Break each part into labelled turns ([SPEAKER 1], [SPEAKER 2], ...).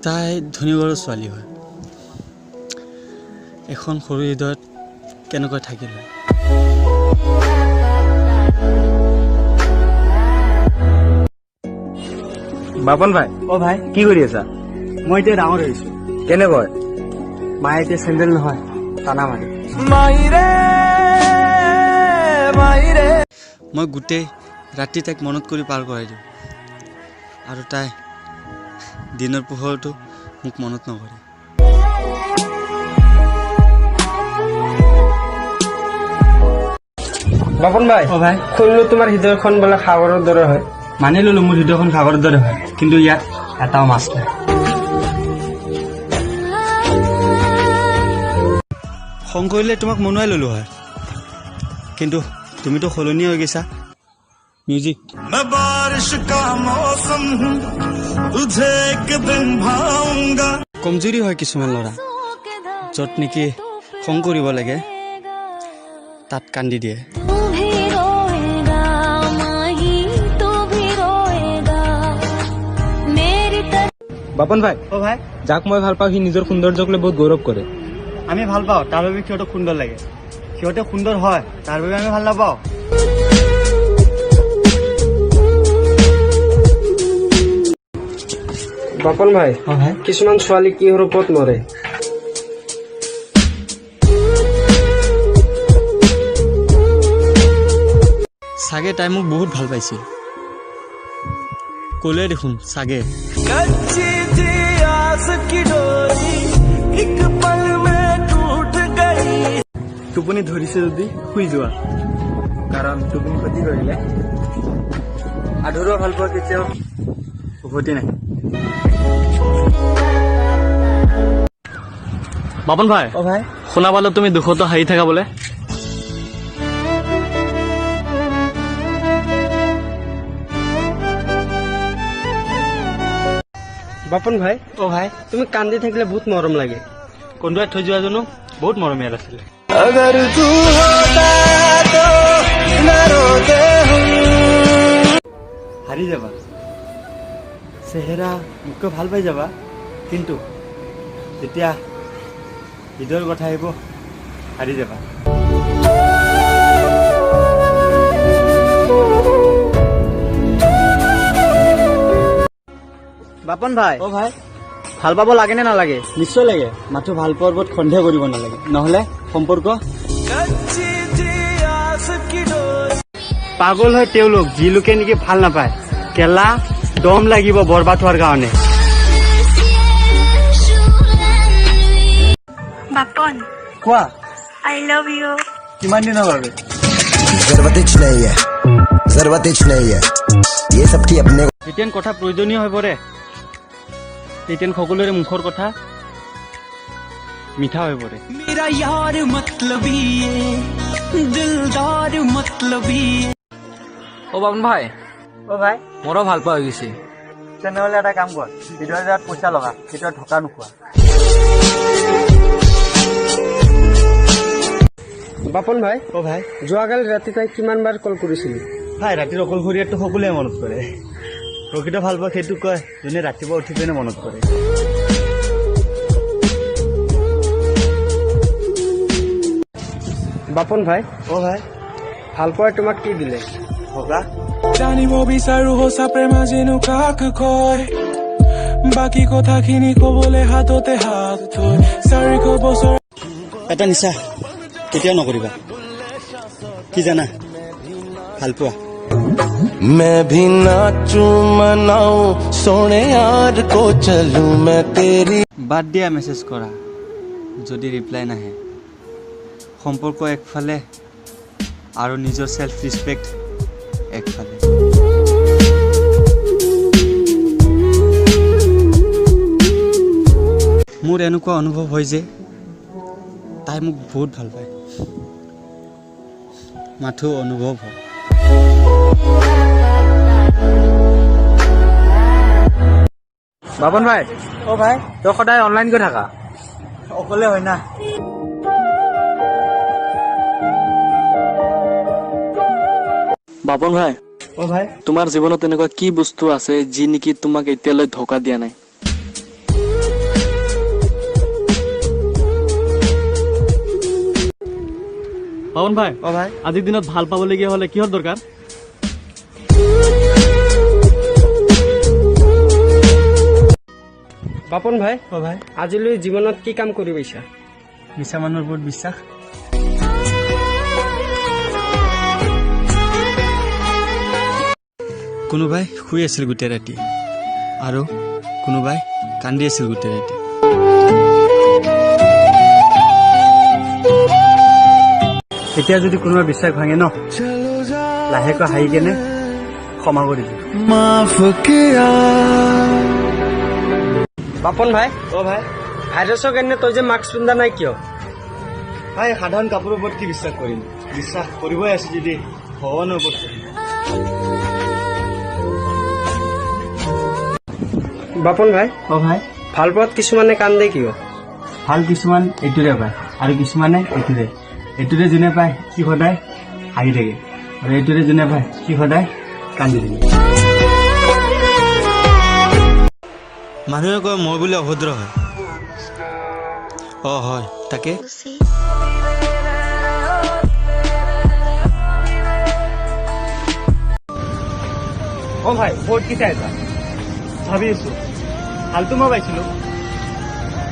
[SPEAKER 1] তাই ধনী ঘৰৰ ছোৱালী হয়। এখন সৰু হৃদয়ত কেনেকৈ থাকিল হয়।
[SPEAKER 2] বাপন ভাই,
[SPEAKER 3] ভাই
[SPEAKER 2] কি কৰি আছা?
[SPEAKER 3] মই এতিয়া ডাঙৰ হৈছো।
[SPEAKER 2] কেনেকৈ?
[SPEAKER 3] মায়ে এতিয়া চেণ্ডেল নহয় টানা মাৰে।
[SPEAKER 1] মই গোটেই ৰাতি তাইক মনত কৰি পাৰ কৰাই দিওঁ আৰু তাই দিনৰ পোহৰতো মোক মনত নকৰে।
[SPEAKER 2] বাপন ভাই,
[SPEAKER 3] ভাই
[SPEAKER 2] শুনিলো তোমাৰ হৃদয়খন বোলে সাগৰৰ দৰে হয়।
[SPEAKER 3] মানি ললো মোৰ হৃদয়খন সাগৰৰ দৰে হয়, কিন্তু ইয়াত এটাও মাছ নাই।
[SPEAKER 1] খং কৰিলে তোমাক মনুৱাই ল'লো হয়, কিন্তু তুমিতো সলনি হৈ গৈছা। মিউজিক। কমজুৰি হয় কিছুমান ল'ৰা, য'ত নেকি খং কৰিব লাগে তাত কান্দি দিয়ে।
[SPEAKER 2] বাপন ভাই,
[SPEAKER 3] ভাই
[SPEAKER 2] যাক মই ভাল পাওঁ সি নিজৰ সৌন্দৰ্যক লৈ বহুত গৌৰৱ কৰে।
[SPEAKER 3] আমি ভাল পাওঁ, তাৰ বাবে সিহঁতক সুন্দৰ লাগে। সিহঁতে সুন্দৰ হয়, তাৰ বাবে আমি ভাল নাপাওঁ।
[SPEAKER 2] বাপন ভাই,
[SPEAKER 3] ভাই
[SPEAKER 2] কিছুমান ছোৱালী কিহৰ ওপৰত মৰে।
[SPEAKER 1] চাগে তাই মোক বহুত ভাল পাইছিল। ক'লে দেখোন চাগে।
[SPEAKER 3] টোপনি ধৰিছে যদি শুই যোৱা, কাৰণ টোপনি ক্ষতি কৰিলে আধৰুৱা ভাল পোৱা কেতিয়াও উভতি নাহে।
[SPEAKER 1] বাপন ভাই,
[SPEAKER 3] ভাই
[SPEAKER 1] শুনা পালো তুমি দুখতো হাৰি থাকা বোলে।
[SPEAKER 2] বাপন ভাই,
[SPEAKER 3] ভাই
[SPEAKER 2] তুমি কান্দি থাকিলে বহুত মৰম লাগে।
[SPEAKER 3] কন্দুৱাই থৈ যোৱা জনো বহুত মৰমীয়াল আছিলে। হাৰি যাবা, চেহেৰা মোতকৈ ভাল পাই যাবা, কিন্তু যেতিয়া হৃদয়ৰ কথা আহিব হাৰি যাবা। বাপন ভাই, ভাই ভাল পাব লাগে নে নালাগে? নিশ্চয় লাগে, মাথো ভাল পোৱাৰ ওপৰত সন্দেহ কৰিব নালাগে, নহলে সম্পৰ্ক পাগল হয় তেওঁলোক যি লোকে নেকি ভাল নাপায়। কেলা দম লাগিব বৰবাদ হোৱাৰ কাৰণে।
[SPEAKER 4] বাপন,
[SPEAKER 3] কোৱা
[SPEAKER 4] I love you.
[SPEAKER 3] কিমান দিনৰ বাবে? যেতিয়া কথা প্ৰয়োজনীয় হৈ পৰে তেতিয়া সকলোৰে মুখৰ কথা মিঠা হৈ পৰে।
[SPEAKER 5] বাপন ভাই,
[SPEAKER 3] ভাই
[SPEAKER 5] মোৰো ভাল পোৱা হৈ গৈছে।
[SPEAKER 3] তেনেহলে এটা কাম কৰ, হৃদয়ৰ জেগাত পইচা লগা, হৃদয়ত ঢকা নোখোৱা।
[SPEAKER 2] বাপন ভাই,
[SPEAKER 3] ভাই
[SPEAKER 2] যোৱাকালি ৰাতি তাই কিমান বাৰ কল কৰিছিলি?
[SPEAKER 3] ভাই ৰাতিৰ অকলশৰীয়াটো সকলোৱে মনত কৰে। প্ৰকৃত ভাল পোৱা সেইটো কয় যোনে ৰাতিপুৱা উঠি পিনে মনত কৰে।
[SPEAKER 2] বাপন ভাই,
[SPEAKER 3] ভাই
[SPEAKER 2] ভাল পোৱাই তোমাক কি দিলে?
[SPEAKER 3] ভগা
[SPEAKER 6] জানিব বিচাৰো সঁচা প্ৰেম আজিনো কাক কয়, বাকী কথাখিনি কবলে হাততে হাত থৈ 400 বছৰ।
[SPEAKER 1] এটা নিচা কেতিয়াও নকৰিবা, কি জানা? ভাল পোৱা।
[SPEAKER 7] मैं भी नाचूं मनाऊं सोने यार को चलूं मैं तेरी।
[SPEAKER 1] বাদ দিয়া মেছেজ কৰা, যদি ৰিপ্লাই নাহে। সম্পৰ্ক একফালে আৰু নিজৰ চেল্ফ ৰেছপেক্ট একফালে। মোৰ এনেকুৱা অনুভৱ হয় যে তাই মোক বহুত ভাল পায়, মাথো অনুভৱ হয়।
[SPEAKER 2] বাপন ভাই,
[SPEAKER 3] ভাই
[SPEAKER 2] তই সদায় অনলাইন গৈ থাকা।
[SPEAKER 3] অকলে হয় না।
[SPEAKER 5] বাপন ভাই,
[SPEAKER 3] ভাই
[SPEAKER 5] তোমাৰ জীৱনত এনেকুৱা কি বস্তু আছে যি নেকি তোমাক এতিয়ালৈ ধোকা দিয়া নাই? পাৱন ভাই
[SPEAKER 1] অ ভাই
[SPEAKER 5] আজিৰ দিনত ভাল পাবলগীয়া হ'লে কিহৰ দৰকাৰ?
[SPEAKER 2] বাপন ভাই
[SPEAKER 1] অ ভাই
[SPEAKER 2] আজিলৈ জীৱনত কি কাম কৰি পাইছা?
[SPEAKER 1] মিছা মানুহৰ ওপৰত বিশ্বাস। কোনোবাই শুই আছিল গোটেই ৰাতি আৰু কোনোবাই কান্দি আছিল গোটেই ৰাতি। এতিয়া যদি কোনোবাই বিশ্বাস ভাঙে ন, লাহেকৈ হাঁহি কেনে ক্ষমা কৰি দিওঁ।
[SPEAKER 7] माफ किया
[SPEAKER 2] বাপন ভাই
[SPEAKER 1] অ ভাই
[SPEAKER 2] ভাইৰাছৰ কাৰণে তই যে মাস্ক পিন্ধা নাই কিয়?
[SPEAKER 1] ভাই সাধাৰণ কাপোৰৰ ওপৰত কি বিশ্বাস কৰিম? বিশ্বাস কৰিবই আছে যদি ভগৱানৰ ওপৰত কৰিম।
[SPEAKER 2] বাপন ভাই
[SPEAKER 1] অ ভাই
[SPEAKER 2] ভাল পোৱাত কিছুমানে কান্দে কিয়?
[SPEAKER 1] ভাল কিছুমান এইটোৰে পায় আৰু কিছুমানে এইটোৰে যোনে পায় সি সদায় হাঁহি থাকে আৰু এইটোৰে যোনে পায় সি সদায় কান্দি থাকে। মানুহে কয় মই বোলে অভদ্ৰ হয়। অ হয় তাকে।
[SPEAKER 2] অ ভাই ভোট কি চাইছা?
[SPEAKER 1] ভাবি আছো ভালটো মই পাইছিলো,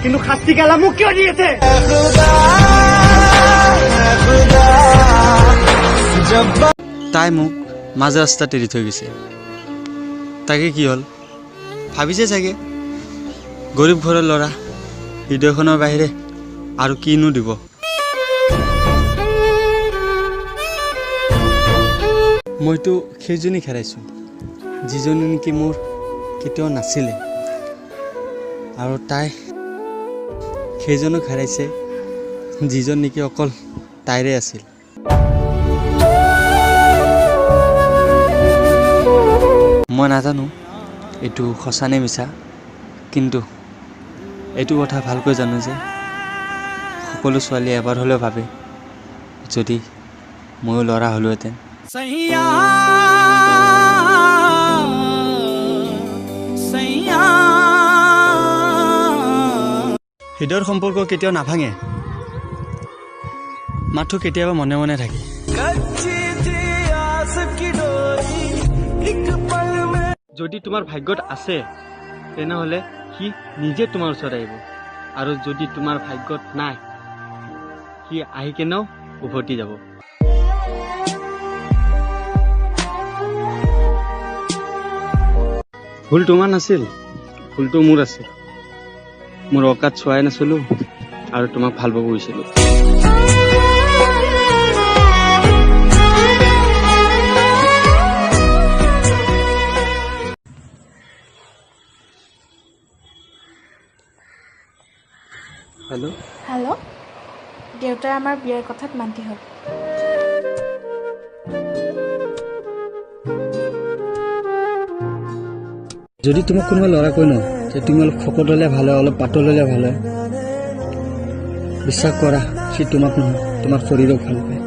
[SPEAKER 1] কিন্তু শাস্তি কালা মোক কিয় দি আছে? তাই মোক মাজ ৰাস্তাত এৰি থৈ গৈছে। তাকে কি হ'ল ভাবিছে চাগে, গৰীব ঘৰৰ ল'ৰা, হৃদয়খনৰ বাহিৰে আৰু কিনো দিব। মইতো সেইজনীক হেৰাইছোঁ যিজনী নেকি মোৰ কেতিয়াও নাছিলে, আৰু তাই সেইজনক হেৰাইছে যিজন নেকি অকল তাইৰে আছিল। মই নাজানো এইটো সঁচা নে মিছা, কিন্তু এইটো কথা ভালকৈ জানো যে সকলো ছোৱালীয়ে এবাৰ হ'লেও ভাবে যদি ময়ো ল'ৰা হ'লোহেঁতেন। হৃদয়ৰ সম্পৰ্ক কেতিয়াও নাভাঙে, মাথো কেতিয়াবা মনে মনে থাকে। যদি তোমাৰ ভাগ্যত আছে তেনেহ'লে সি নিজে তোমাৰ ওচৰত আহিব, আৰু যদি তোমাৰ ভাগ্যত নাই সি আহি কেনেও উভতি যাব। ভুল তোমাৰ নাছিল, ভুলটো মোৰ আছিল। মোৰ অকাত চোৱাই নাছিলো আৰু তোমাক ভাল পাব গৈছিলো। হেল্ল'।
[SPEAKER 8] হেল্ল', দেউতাই আমাৰ বিয়াৰ কথাত মান্তি হ'ল।
[SPEAKER 1] যদি তোমাক কোনোবা ল'ৰা কৈ ন যে তুমি অলপ শকত হ'লে ভাল হয়, অলপ পাতল হ'লে ভাল হয়, বিশ্বাস কৰা সি তোমাক নহয় তোমাৰ শৰীৰক ভাল পায়।